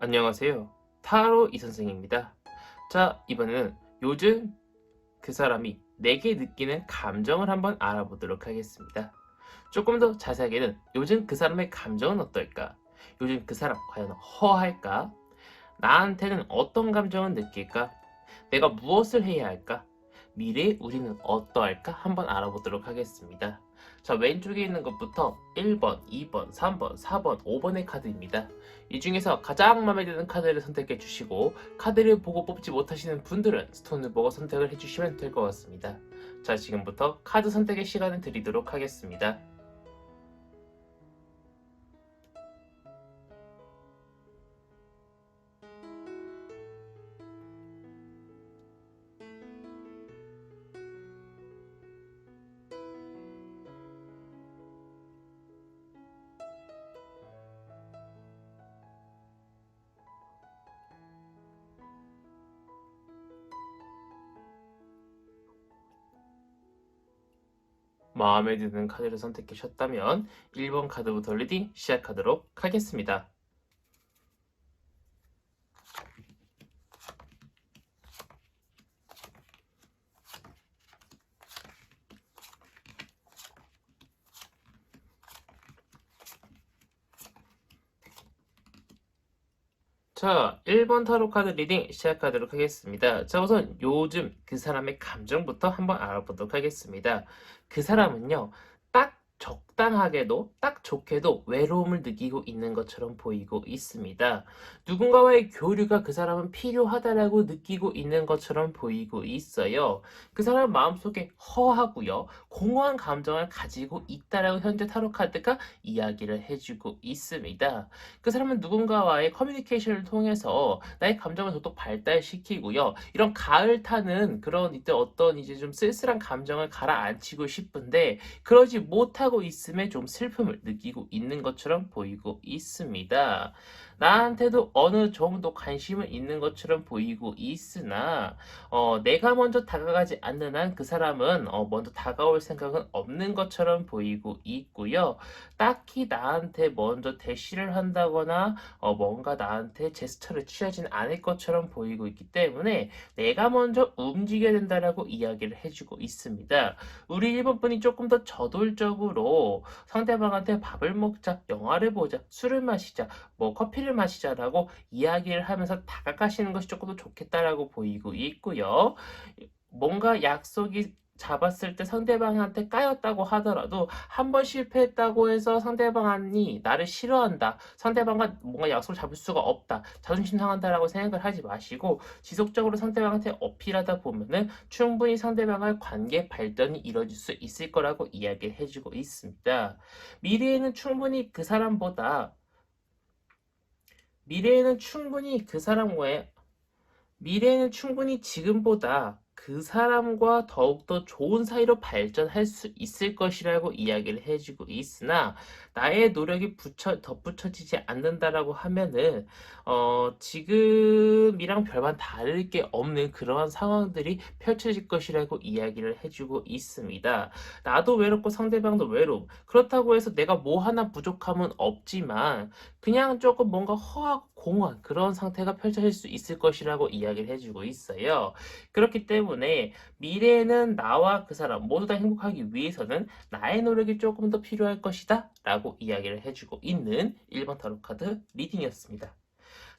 안녕하세요. 타로 이선생입니다. 자, 이번에는 요즘 그 사람이 내게 느끼는 감정을 한번 알아보도록 하겠습니다. 조금 더 자세하게는 요즘 그 사람의 감정은 어떨까? 요즘 그 사람 과연 허할까? 나한테는 어떤 감정을 느낄까? 내가 무엇을 해야 할까? 미래의 우리는 어떠할까? 한번 알아보도록 하겠습니다. 자, 왼쪽에 있는 것부터 1번, 2번, 3번, 4번, 5번의 카드입니다. 이 중에서 가장 마음에 드는 카드를 선택해 주시고, 카드를 보고 뽑지 못하시는 분들은 스톤을 보고 선택을 해주시면 될 것 같습니다. 자, 지금부터 카드 선택의 시간을 드리도록 하겠습니다. 마음에 드는 카드를 선택하셨다면 1번 카드부터 리딩 시작하도록 하겠습니다. 자, 1번 타로 카드 리딩 시작하도록 하겠습니다. 자, 우선 요즘 그 사람의 감정부터 한번 알아보도록 하겠습니다. 그 사람은요, 딱 적당하게도, 딱 좋게도 외로움을 느끼고 있는 것처럼 보이고 있습니다. 누군가와의 교류가 그 사람은 필요하다라고 느끼고 있는 것처럼 보이고 있어요. 그 사람 마음속에 허하고요, 공허한 감정을 가지고 있다라고 현재 타로 카드가 이야기를 해주고 있습니다. 그 사람은 누군가와의 커뮤니케이션을 통해서 나의 감정을 더욱 발달시키고요. 이런 가을 타는 그런 이때 어떤 이제 좀 쓸쓸한 감정을 가라앉히고 싶은데 그러지 못하고 있음에 좀 슬픔을 느끼고 있는 것처럼 보이고 있습니다. 나한테도 어느 정도 관심은 있는 것처럼 보이고 있으나 내가 먼저 다가가지 않는 한 그 사람은 먼저 다가올 생각은 없는 것처럼 보이고 있고요. 딱히 나한테 먼저 대시를 한다거나 뭔가 나한테 제스처를 취하진 않을 것처럼 보이고 있기 때문에 내가 먼저 움직여야 된다라고 이야기를 해주고 있습니다. 우리 일본 분이 조금 더 저돌적으로 상대방한테 밥을 먹자, 영화를 보자, 술을 마시자, 뭐 커피를 마시자라고 이야기를 하면서 다가가시는 것이 조금 더 좋겠다라고 보이고 있고요. 뭔가 약속이 잡았을 때 상대방한테 까였다고 하더라도 한 번 실패했다고 해서 상대방이 나를 싫어한다. 상대방과 뭔가 약속을 잡을 수가 없다. 자존심 상한다라고 생각을 하지 마시고 지속적으로 상대방한테 어필하다 보면은 충분히 상대방의 관계 발전이 이루어질 수 있을 거라고 이야기를 해주고 있습니다. 미래에는 충분히 그 사람보다 미래에는 충분히 그 사람과의 미래에는 충분히 지금보다 그 사람과 더욱더 좋은 사이로 발전할 수 있을 것이라고 이야기를 해주고 있으나 나의 노력이 덧붙여지지 않는다라고 하면은 지금이랑 별반 다를 게 없는 그러한 상황들이 펼쳐질 것이라고 이야기를 해주고 있습니다. 나도 외롭고 상대방도 외로움. 그렇다고 해서 내가 뭐 하나 부족함은 없지만 그냥 조금 뭔가 허하고 공허한 그런 상태가 펼쳐질 수 있을 것이라고 이야기를 해주고 있어요. 그렇기 때문에 미래에는 나와 그 사람 모두 다 행복하기 위해서는 나의 노력이 조금 더 필요할 것이다 라고 이야기를 해주고 있는 1번 타로 카드 리딩이었습니다.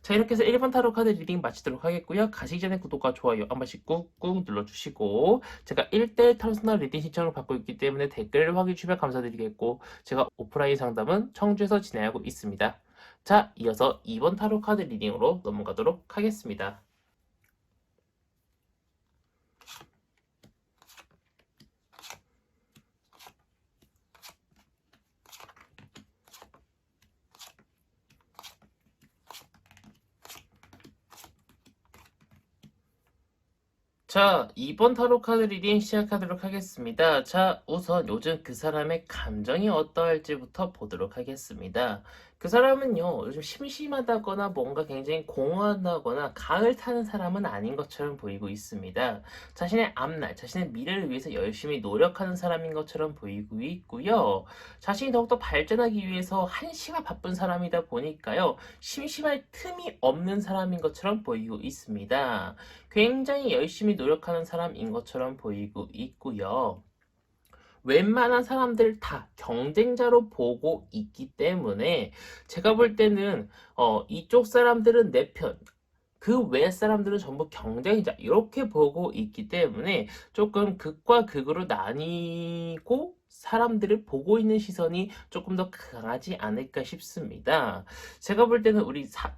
자, 이렇게 해서 1번 타로 카드 리딩 마치도록 하겠고요. 가시기 전에 구독과 좋아요 한 번씩 꾹꾹 눌러주시고 제가 1대1 타로스나 리딩 신청을 받고 있기 때문에 댓글을 확인해 주시면 감사드리겠고 제가 오프라인 상담은 청주에서 진행하고 있습니다. 자, 이어서 2번 타로 카드 리딩으로 넘어가도록 하겠습니다. 자, 2번 타로 카드 리딩 시작하도록 하겠습니다. 자, 우선 요즘 그 사람의 감정이 어떠할지부터 보도록 하겠습니다. 그 사람은요, 요즘 심심하다거나 뭔가 굉장히 공허하다거나 가을 타는 사람은 아닌 것처럼 보이고 있습니다. 자신의 앞날, 자신의 미래를 위해서 열심히 노력하는 사람인 것처럼 보이고 있고요. 자신이 더욱더 발전하기 위해서 한시가 바쁜 사람이다 보니까요, 심심할 틈이 없는 사람인 것처럼 보이고 있습니다. 굉장히 열심히 노력하는 사람인 것처럼 보이고 있고요. 웬만한 사람들 다 경쟁자로 보고 있기 때문에 제가 볼 때는 이쪽 사람들은 내 편, 그 외 사람들은 전부 경쟁자 이렇게 보고 있기 때문에 조금 극과 극으로 나뉘고 사람들을 보고 있는 시선이 조금 더 강하지 않을까 싶습니다. 제가 볼 때는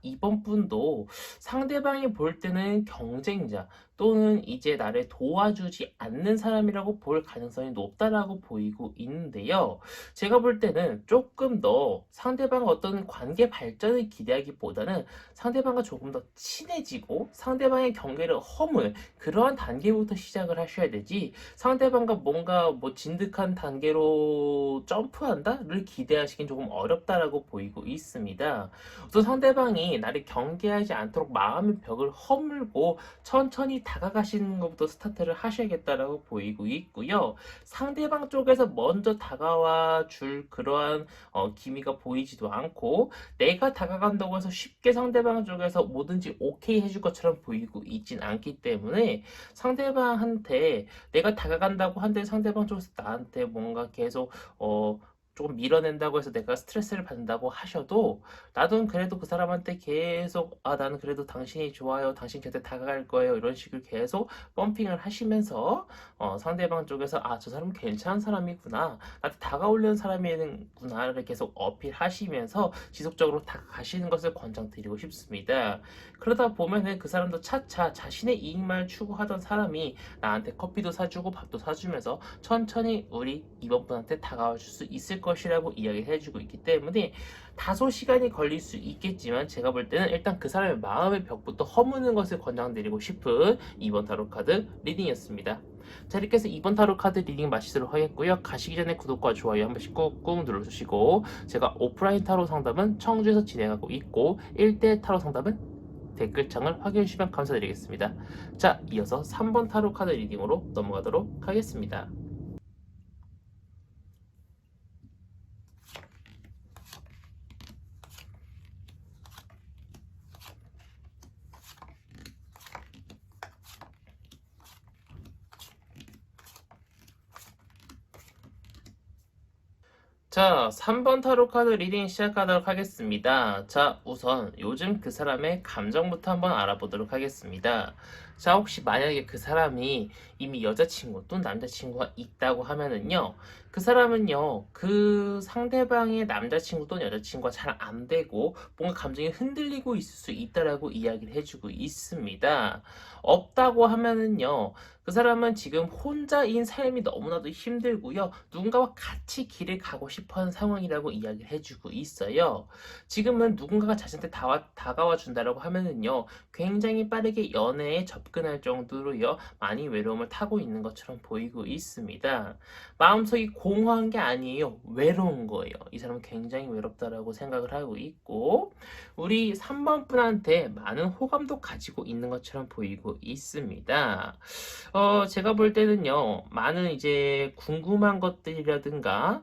이번 분도 상대방이 볼 때는 경쟁자 또는 이제 나를 도와주지 않는 사람이라고 볼 가능성이 높다라고 보이고 있는데요. 제가 볼 때는 조금 더 상대방 어떤 관계 발전을 기대하기보다는 상대방과 조금 더 친해지고 상대방의 경계를 허물 그러한 단계부터 시작을 하셔야 되지 상대방과 뭔가 뭐 진득한 단계로 점프한다를 기대하시긴 조금 어렵다라고 보이고 있습니다. 또 상대방이 나를 경계하지 않도록 마음의 벽을 허물고 천천히 다가가시는 것부터 스타트를 하셔야겠다라고 보이고 있고요. 상대방 쪽에서 먼저 다가와 줄 그러한 기미가 보이지도 않고 내가 다가간다고 해서 쉽게 상대방 쪽에서 뭐든지 오케이 해줄 것처럼 보이고 있진 않기 때문에 상대방한테 내가 다가간다고 한데 상대방 쪽에서 나한테 뭔가 계속 조금 밀어낸다고 해서 내가 스트레스를 받는다고 하셔도 나도 그래도 그 사람한테 계속 나는 그래도 당신이 좋아요 당신 곁에 다가갈 거예요 이런 식으로 계속 펌핑을 하시면서 상대방 쪽에서 저 사람은 괜찮은 사람이구나 나한테 다가오려는 사람이구나를 계속 어필하시면서 지속적으로 다가가시는 것을 권장드리고 싶습니다. 그러다 보면은 그 사람도 차차 자신의 이익만 추구하던 사람이 나한테 커피도 사주고 밥도 사주면서 천천히 우리 이번 분한테 다가와 줄 수 있을 것이라고 이야기를 해주고 있기 때문에 다소 시간이 걸릴 수 있겠지만 제가 볼 때는 일단 그 사람의 마음의 벽부터 허무는 것을 권장드리고 싶은 이번 타로 카드 리딩이었습니다. 자, 이렇게 해서 이번 타로 카드 리딩 마치도록 하겠고요. 가시기 전에 구독과 좋아요 한 번씩 꾹꾹 눌러주시고 제가 오프라인 타로 상담은 청주에서 진행하고 있고 1대1 타로 상담은 댓글창을 확인해 주시면 감사드리겠습니다. 자, 이어서 3번 타로 카드 리딩으로 넘어가도록 하겠습니다. 자, 3번 타로 카드 리딩 시작하도록 하겠습니다. 자, 우선 요즘 그 사람의 감정부터 한번 알아보도록 하겠습니다. 자, 혹시 만약에 그 사람이 이미 여자친구 또는 남자친구가 있다고 하면은요, 그 사람은요, 그 상대방의 남자친구 또는 여자친구가 잘 안 되고 뭔가 감정이 흔들리고 있을 수 있다라고 이야기를 해주고 있습니다. 없다고 하면은요, 그 사람은 지금 혼자인 삶이 너무나도 힘들고요. 누군가와 같이 길을 가고 싶어 하는 상황이라고 이야기를 해주고 있어요. 지금은 누군가가 자신한테 다가와 준다라고 하면은요. 굉장히 빠르게 연애에 접근할 정도로요. 많이 외로움을 타고 있는 것처럼 보이고 있습니다. 마음속이 공허한 게 아니에요. 외로운 거예요. 이 사람은 굉장히 외롭다라고 생각을 하고 있고 우리 3번 분한테 많은 호감도 가지고 있는 것처럼 보이고 있습니다. 제가 볼 때는요, 많은 이제 궁금한 것들이라든가,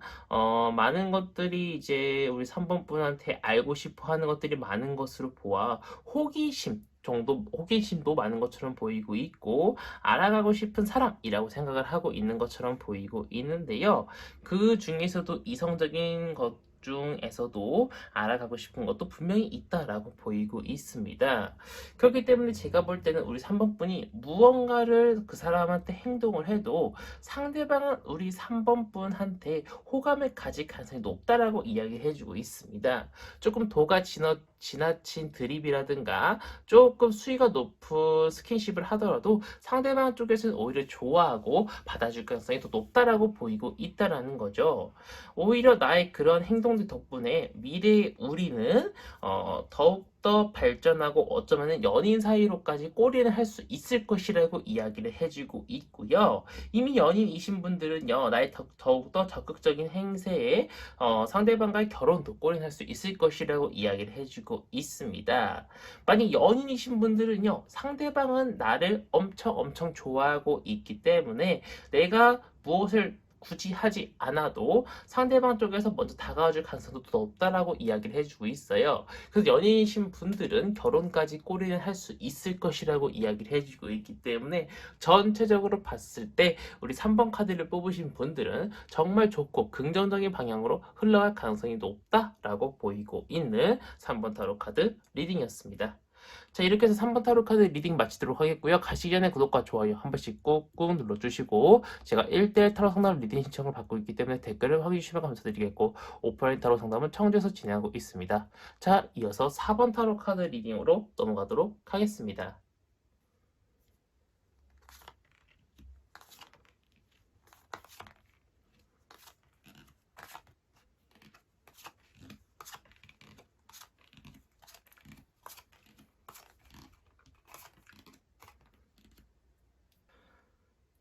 많은 것들이 이제 우리 3번 분한테 알고 싶어 하는 것들이 많은 것으로 보아, 호기심도 많은 것처럼 보이고 있고, 알아가고 싶은 사람이라고 생각을 하고 있는 것처럼 보이고 있는데요. 그 중에서도 이성적인 것 중에서도 알아가고 싶은 것도 분명히 있다라고 보이고 있습니다. 그렇기 때문에 제가 볼 때는 우리 3번 분이 무언가를 그 사람한테 행동을 해도 상대방은 우리 3번 분한테 호감을 가질 가능성이 높다라고 이야기해주고 있습니다. 조금 지나친 드립이라든가 조금 수위가 높은 스킨십을 하더라도 상대방 쪽에서는 오히려 좋아하고 받아줄 가능성이 더 높다라고 보이고 있다라는 거죠. 오히려 나의 그런 행동들 덕분에 미래의 우리는 더욱 더 발전하고 어쩌면 연인 사이로까지 꼬리를 할 수 있을 것이라고 이야기를 해주고 있고요. 이미 연인이신 분들은요, 나의 더욱더 적극적인 행세에 상대방과의 결혼도 꼬리날 수 있을 것이라고 이야기를 해주고 있습니다. 만약 연인이신 분들은요, 상대방은 나를 엄청 좋아하고 있기 때문에 내가 무엇을 굳이 하지 않아도 상대방 쪽에서 먼저 다가와줄 가능성도 더 높다라고 이야기를 해주고 있어요. 그래서 연인이신 분들은 결혼까지 꼬리를 할 수 있을 것이라고 이야기를 해주고 있기 때문에 전체적으로 봤을 때 우리 3번 카드를 뽑으신 분들은 정말 좋고 긍정적인 방향으로 흘러갈 가능성이 높다라고 보이고 있는 3번 타로 카드 리딩이었습니다. 자, 이렇게 해서 3번 타로 카드 리딩 마치도록 하겠고요. 가시기 전에 구독과 좋아요 한 번씩 꾹꾹 눌러주시고, 제가 1대1 타로 상담 리딩 신청을 받고 있기 때문에 댓글을 확인해 주시면 감사드리겠고, 오프라인 타로 상담은 청주에서 진행하고 있습니다. 자, 이어서 4번 타로 카드 리딩으로 넘어가도록 하겠습니다.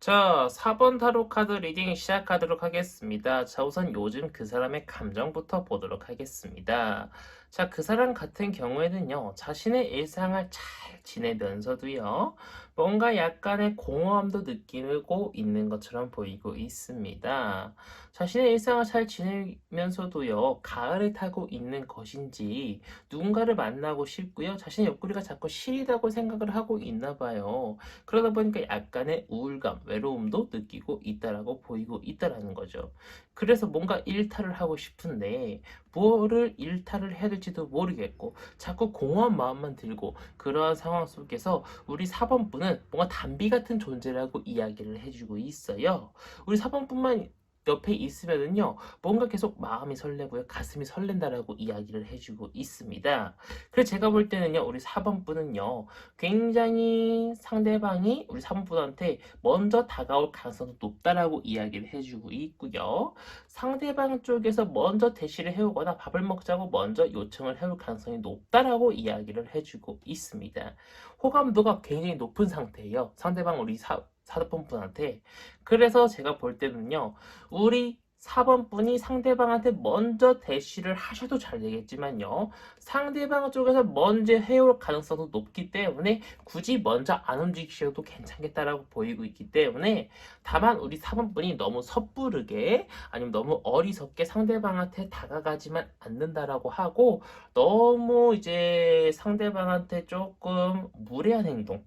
자, 4번 타로 카드 리딩 시작하도록 하겠습니다. 자, 우선 요즘 그 사람의 감정부터 보도록 하겠습니다. 자, 그 사람 같은 경우에는요, 자신의 일상을 잘 지내면서도요, 뭔가 약간의 공허함도 느끼고 있는 것처럼 보이고 있습니다. 자신의 일상을 잘 지내면서도요, 가을을 타고 있는 것인지, 누군가를 만나고 싶고요, 자신의 옆구리가 자꾸 시리다고 생각을 하고 있나 봐요. 그러다 보니까 약간의 우울감, 외로움도 느끼고 있다라고 보이고 있다라는 거죠. 그래서 뭔가 일탈을 하고 싶은데 뭐를 일탈을 해야 될지도 모르겠고 자꾸 공허한 마음만 들고, 그러한 상황 속에서 우리 4번분은 뭔가 담비 같은 존재라고 이야기를 해주고 있어요. 우리 4번뿐만 옆에 있으면은요, 뭔가 계속 마음이 설레고요, 가슴이 설렌다라고 이야기를 해주고 있습니다. 그래서 제가 볼 때는요, 우리 4번분은요, 굉장히 상대방이 우리 3번분한테 먼저 다가올 가능성도 높다라고 이야기를 해주고 있고요. 상대방 쪽에서 먼저 대시를 해오거나 밥을 먹자고 먼저 요청을 해올 가능성이 높다라고 이야기를 해주고 있습니다. 호감도가 굉장히 높은 상태예요, 상대방 우리 4번 분한테. 그래서 제가 볼 때는요, 우리 4번 분이 상대방한테 먼저 대시를 하셔도 잘 되겠지만요, 상대방 쪽에서 먼저 해올 가능성도 높기 때문에 굳이 먼저 안 움직이셔도 괜찮겠다라고 보이고 있기 때문에, 다만 우리 4번 분이 너무 섣부르게 아니면 너무 어리석게 상대방한테 다가가지만 않는다라고 하고, 너무 이제 상대방한테 조금 무례한 행동,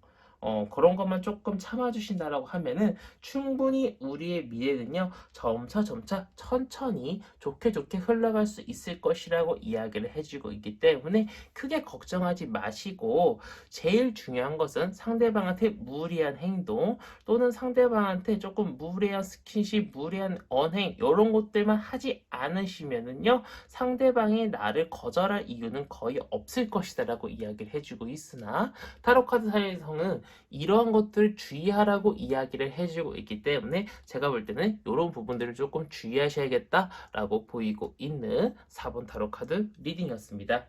그런 것만 조금 참아주신다라고 하면은 충분히 우리의 미래는요, 점차 천천히 좋게 흘러갈 수 있을 것이라고 이야기를 해주고 있기 때문에 크게 걱정하지 마시고, 제일 중요한 것은 상대방한테 무리한 행동 또는 상대방한테 조금 무례한 스킨십, 무례한 언행, 이런 것들만 하지 않으시면은요, 상대방이 나를 거절할 이유는 거의 없을 것이다라고 이야기를 해주고 있으나, 타로카드 사이에서는 이러한 것들을 주의하라고 이야기를 해주고 있기 때문에 제가 볼 때는 이런 부분들을 조금 주의하셔야겠다라고 보이고 있는 4번 타로 카드 리딩이었습니다.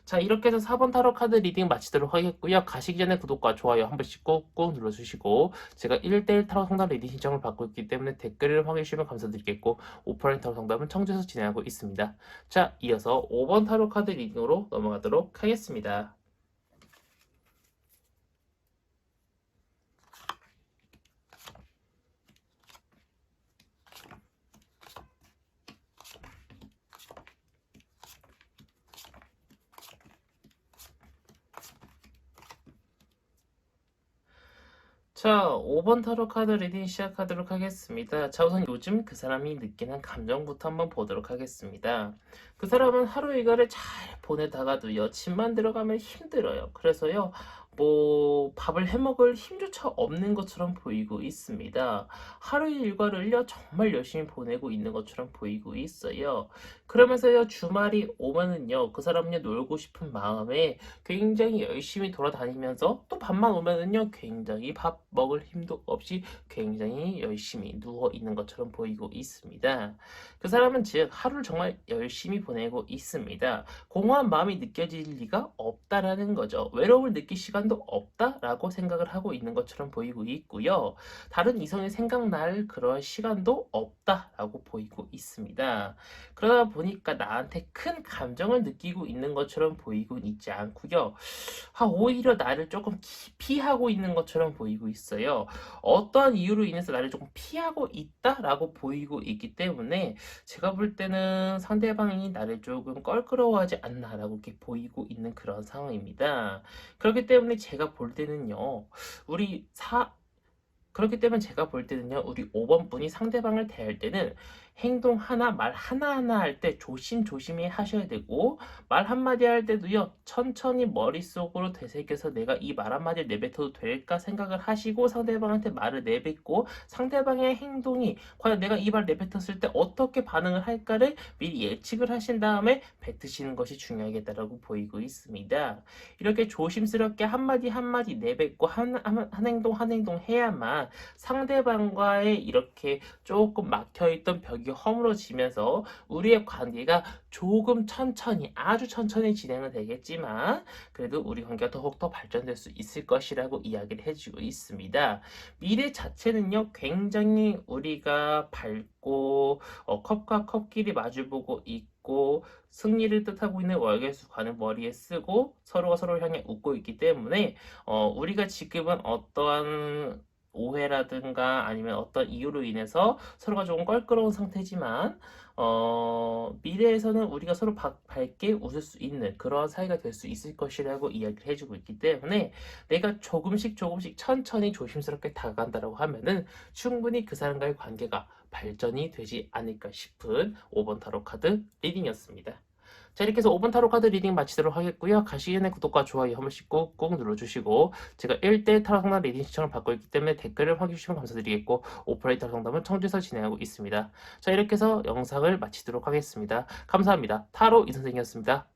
자, 이렇게 해서 4번 타로 카드 리딩 마치도록 하겠고요. 가시기 전에 구독과 좋아요 한 번씩 꾹꾹 눌러주시고, 제가 1대1 타로 상담 리딩 신청을 받고 있기 때문에 댓글을 확인해 주시면 감사드리겠고, 오프라인 타로 상담은 청주에서 진행하고 있습니다. 자, 이어서 5번 타로 카드 리딩으로 넘어가도록 하겠습니다. 자, 5번 타로 카드 리딩 시작하도록 하겠습니다. 자, 우선 요즘 그 사람이 느끼는 감정부터 한번 보도록 하겠습니다. 그 사람은 하루 일과를 잘 보내다가도요, 집만 들어가면 힘들어요. 그래서요, 뭐 밥을 해먹을 힘조차 없는 것처럼 보이고 있습니다. 하루의 일과를요 정말 열심히 보내고 있는 것처럼 보이고 있어요. 그러면서요 주말이 오면은요 그 사람은요 놀고 싶은 마음에 굉장히 열심히 돌아다니면서 또 밤만 오면은요 굉장히 밥 먹을 힘도 없이 굉장히 열심히 누워 있는 것처럼 보이고 있습니다. 그 사람은 즉 하루를 정말 열심히 보내고 있습니다. 공허한 마음이 느껴질 리가 없다라는 거죠. 외로움을 느낄 시간도 없다라고 생각을 하고 있는 것처럼 보이고 있고요. 다른 이성이 생각날 그런 시간도 없다라고 보이고 있습니다. 그러다 보니까 나한테 큰 감정을 느끼고 있는 것처럼 보이고 있지 않고요. 오히려 나를 조금 피하고 있는 것처럼 보이고 있어요. 어떠한 이유로 인해서 나를 조금 피하고 있다라고 보이고 있기 때문에 제가 볼 때는 상대방이 나를 조금 껄끄러워하지 않나라고 이렇게 보이고 있는 그런 상황입니다. 그렇기 때문에 제가 볼 때는요, 우리 사 그렇기 때문에 제가 볼 때는요, 우리 5번 분이 상대방을 대할 때는 행동 하나, 말 하나하나 할 때 조심조심히 하셔야 되고, 말 한마디 할 때도요, 천천히 머릿속으로 되새겨서 내가 이 말 한마디를 내뱉어도 될까 생각을 하시고 상대방한테 말을 내뱉고, 상대방의 행동이 과연 내가 이 말 내뱉었을 때 어떻게 반응을 할까를 미리 예측을 하신 다음에 뱉으시는 것이 중요하겠다라고 보이고 있습니다. 이렇게 조심스럽게 한마디 한마디 내뱉고 한 행동 한 행동 해야만 상대방과의 이렇게 조금 막혀있던 벽이 허물어지면서 우리의 관계가 조금 천천히 아주 천천히 진행은 되겠지만 그래도 우리 관계가 더욱더 발전될 수 있을 것이라고 이야기를 해주고 있습니다. 미래 자체는요 굉장히 우리가 밝고 컵과 컵끼리 마주보고 있고 승리를 뜻하고 있는 월계수관을 머리에 쓰고 서로가 서로를 향해 웃고 있기 때문에 우리가 지금은 어떠한 오해라든가 아니면 어떤 이유로 인해서 서로가 조금 껄끄러운 상태지만 미래에서는 우리가 서로 밝게 웃을 수 있는 그러한 사이가 될 수 있을 것이라고 이야기를 해주고 있기 때문에 내가 조금씩 조금씩 천천히 조심스럽게 다가간다라고 하면은 충분히 그 사람과의 관계가 발전이 되지 않을까 싶은 5번 타로 카드 리딩이었습니다. 자, 이렇게 해서 5번 타로 카드 리딩 마치도록 하겠고요. 가시기 전에 구독과 좋아요 한 번씩 꾹꾹 눌러주시고 제가 1대1 타로 상담 리딩 신청을 받고 있기 때문에 댓글을 확인해주시면 감사드리겠고 오프라인 타로 상담은 청주에서 진행하고 있습니다. 자, 이렇게 해서 영상을 마치도록 하겠습니다. 감사합니다. 타로 이선생이었습니다.